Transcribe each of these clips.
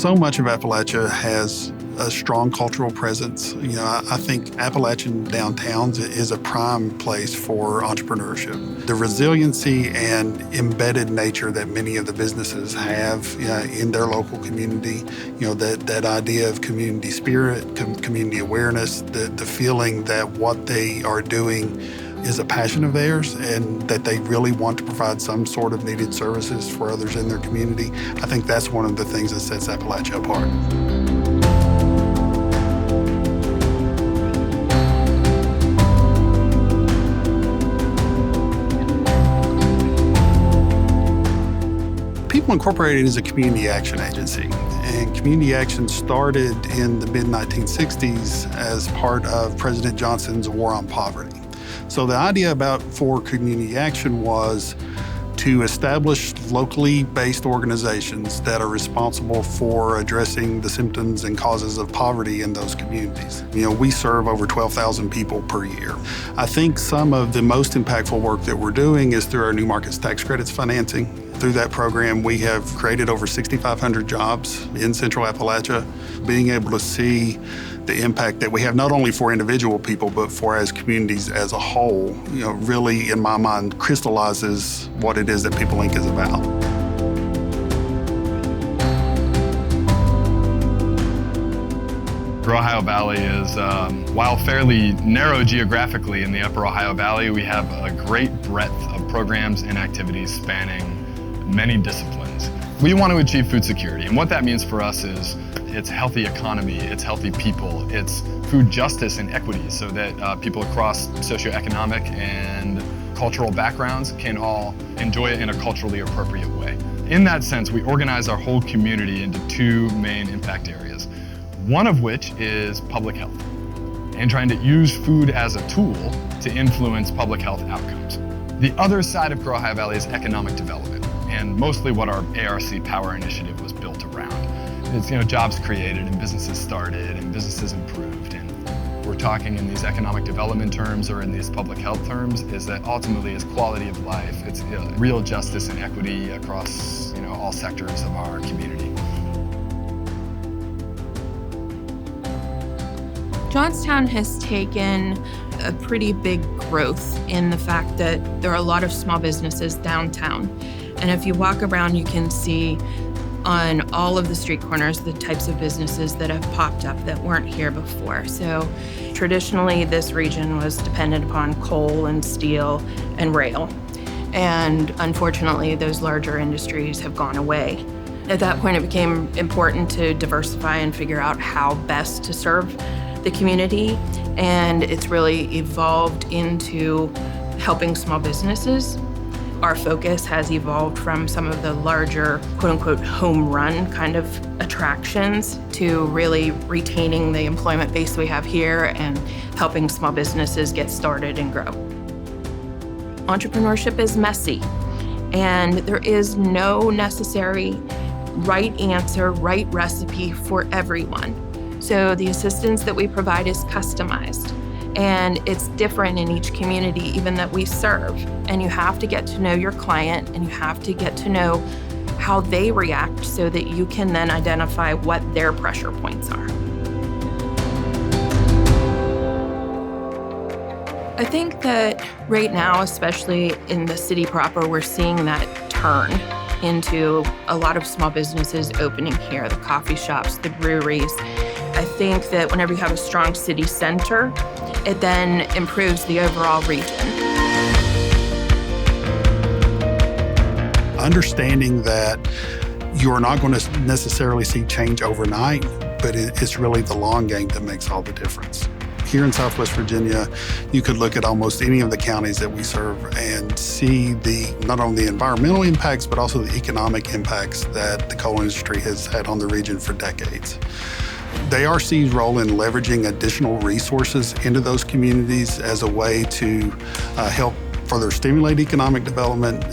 So much of Appalachia has a strong cultural presence. I think Appalachian downtowns is a prime place for entrepreneurship. The resiliency and embedded nature that many of the businesses have in their local community, that idea of community spirit, community awareness, the feeling that what they are doing is a passion of theirs and that they really want to provide some sort of needed services for others in their community. I think that's one of the things that sets Appalachia apart. People Incorporated is a community action agency, and community action started in the mid-1960s as part of President Johnson's War on Poverty. So the idea for community action was to establish locally based organizations that are responsible for addressing the symptoms and causes of poverty in those communities. We serve over 12,000 people per year. I think some of the most impactful work that we're doing is through our New Markets Tax Credits financing. Through that program, we have created over 6,500 jobs in Central Appalachia. Being able to see the impact that we have not only for individual people, but for as communities as a whole, really, in my mind, crystallizes what it is that People Inc. is about. Ohio Valley is, while fairly narrow geographically in the Upper Ohio Valley, we have a great breadth of programs and activities spanning many disciplines. We want to achieve food security, and what that means for us is it's healthy economy, it's healthy people, it's food justice and equity so that people across socioeconomic and cultural backgrounds can all enjoy it in a culturally appropriate way. In that sense, we organize our whole community into two main impact areas, one of which is public health, and trying to use food as a tool to influence public health outcomes. The other side of Ohio Valley is economic development, and mostly what our ARC Power Initiative was built around. It's jobs created and businesses started and businesses improved, and we're talking in these economic development terms or in these public health terms is that ultimately is quality of life. It's real justice and equity across all sectors of our community. Johnstown has taken a pretty big growth in the fact that there are a lot of small businesses downtown. And if you walk around, you can see on all of the street corners the types of businesses that have popped up that weren't here before. So traditionally, this region was dependent upon coal and steel and rail. And unfortunately, those larger industries have gone away. At that point, it became important to diversify and figure out how best to serve the community. And it's really evolved into helping small businesses. Our focus has evolved from some of the larger, quote-unquote, home run kind of attractions to really retaining the employment base we have here and helping small businesses get started and grow. Entrepreneurship is messy, and there is no necessary right answer, right recipe for everyone. So the assistance that we provide is customized. And it's different in each community even that we serve. And you have to get to know your client and you have to get to know how they react so that you can then identify what their pressure points are. I think that right now, especially in the city proper, we're seeing that turn into a lot of small businesses opening here, the coffee shops, the breweries. I think that whenever you have a strong city center, it then improves the overall region. Understanding that you're not going to necessarily see change overnight, but it's really the long game that makes all the difference. Here in Southwest Virginia, you could look at almost any of the counties that we serve and see not only the environmental impacts, but also the economic impacts that the coal industry has had on the region for decades. The ARC's role in leveraging additional resources into those communities as a way to help further stimulate economic development,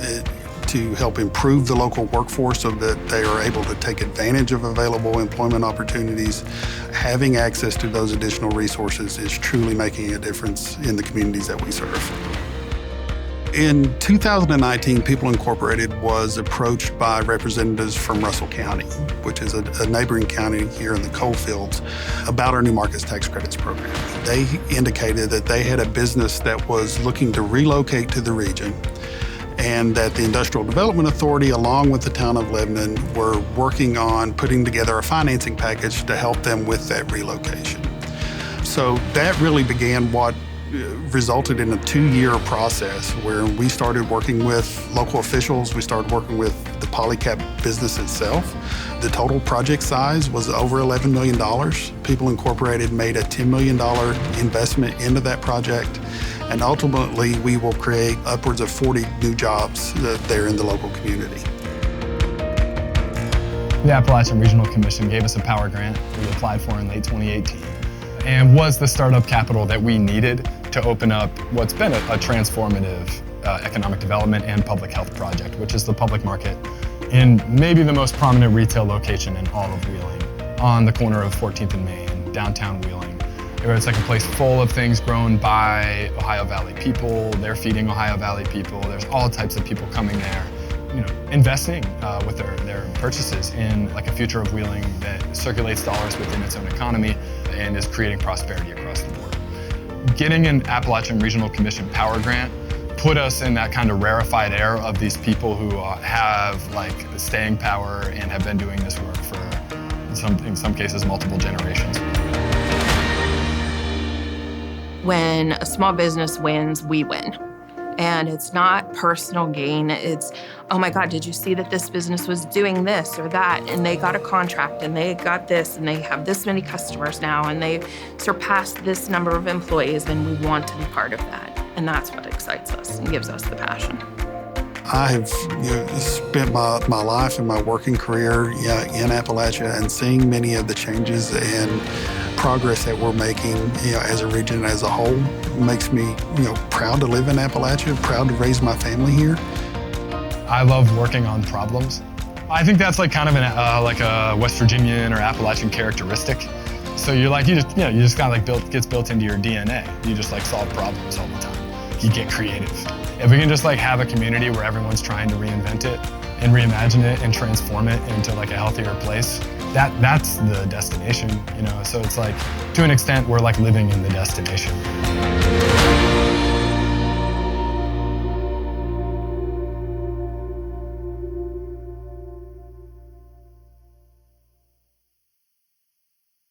to help improve the local workforce so that they are able to take advantage of available employment opportunities. Having access to those additional resources is truly making a difference in the communities that we serve. In 2019, People Incorporated was approached by representatives from Russell County, which is a neighboring county here in the coal fields, about our New Markets Tax Credits program. They indicated that they had a business that was looking to relocate to the region, and that the Industrial Development Authority, along with the town of Lebanon, were working on putting together a financing package to help them with that relocation. So that really began what resulted in a 2-year process where we started working with local officials. We started working with the Polycap business itself. The total project size was over $11 million. People Incorporated made a $10 million investment into that project. And ultimately, we will create upwards of 40 new jobs there in the local community. The Appalachian Regional Commission gave us a power grant we applied for in late 2018 and was the startup capital that we needed to open up what's been a transformative economic development and public health project, which is the public market in maybe the most prominent retail location in all of Wheeling, on the corner of 14th and Main, downtown Wheeling. It's like a place full of things grown by Ohio Valley people. They're feeding Ohio Valley people. There's all types of people coming there, investing with their purchases in like a future of Wheeling that circulates dollars within its own economy and is creating prosperity across the board. Getting an Appalachian Regional Commission power grant put us in that kind of rarefied air of these people who have like staying power and have been doing this work for in some cases multiple generations. When a small business wins, we win. And it's not personal gain. It's, oh my God, did you see that this business was doing this or that? And they got a contract and they got this and they have this many customers now and they surpassed this number of employees and we want to be part of that. And that's what excites us and gives us the passion. I have spent my life and my working career in Appalachia, and seeing many of the changes and progress that we're making as a region as a whole makes me proud to live in Appalachia, proud to raise my family here. I love working on problems. I think that's like kind of like a West Virginian or Appalachian characteristic. So you just kind of like gets built into your DNA. You just like solve problems all the time. You get creative. If we can just like have a community where everyone's trying to reinvent it and reimagine it and transform it into like a healthier place, that's the destination, So it's like, to an extent, we're like living in the destination.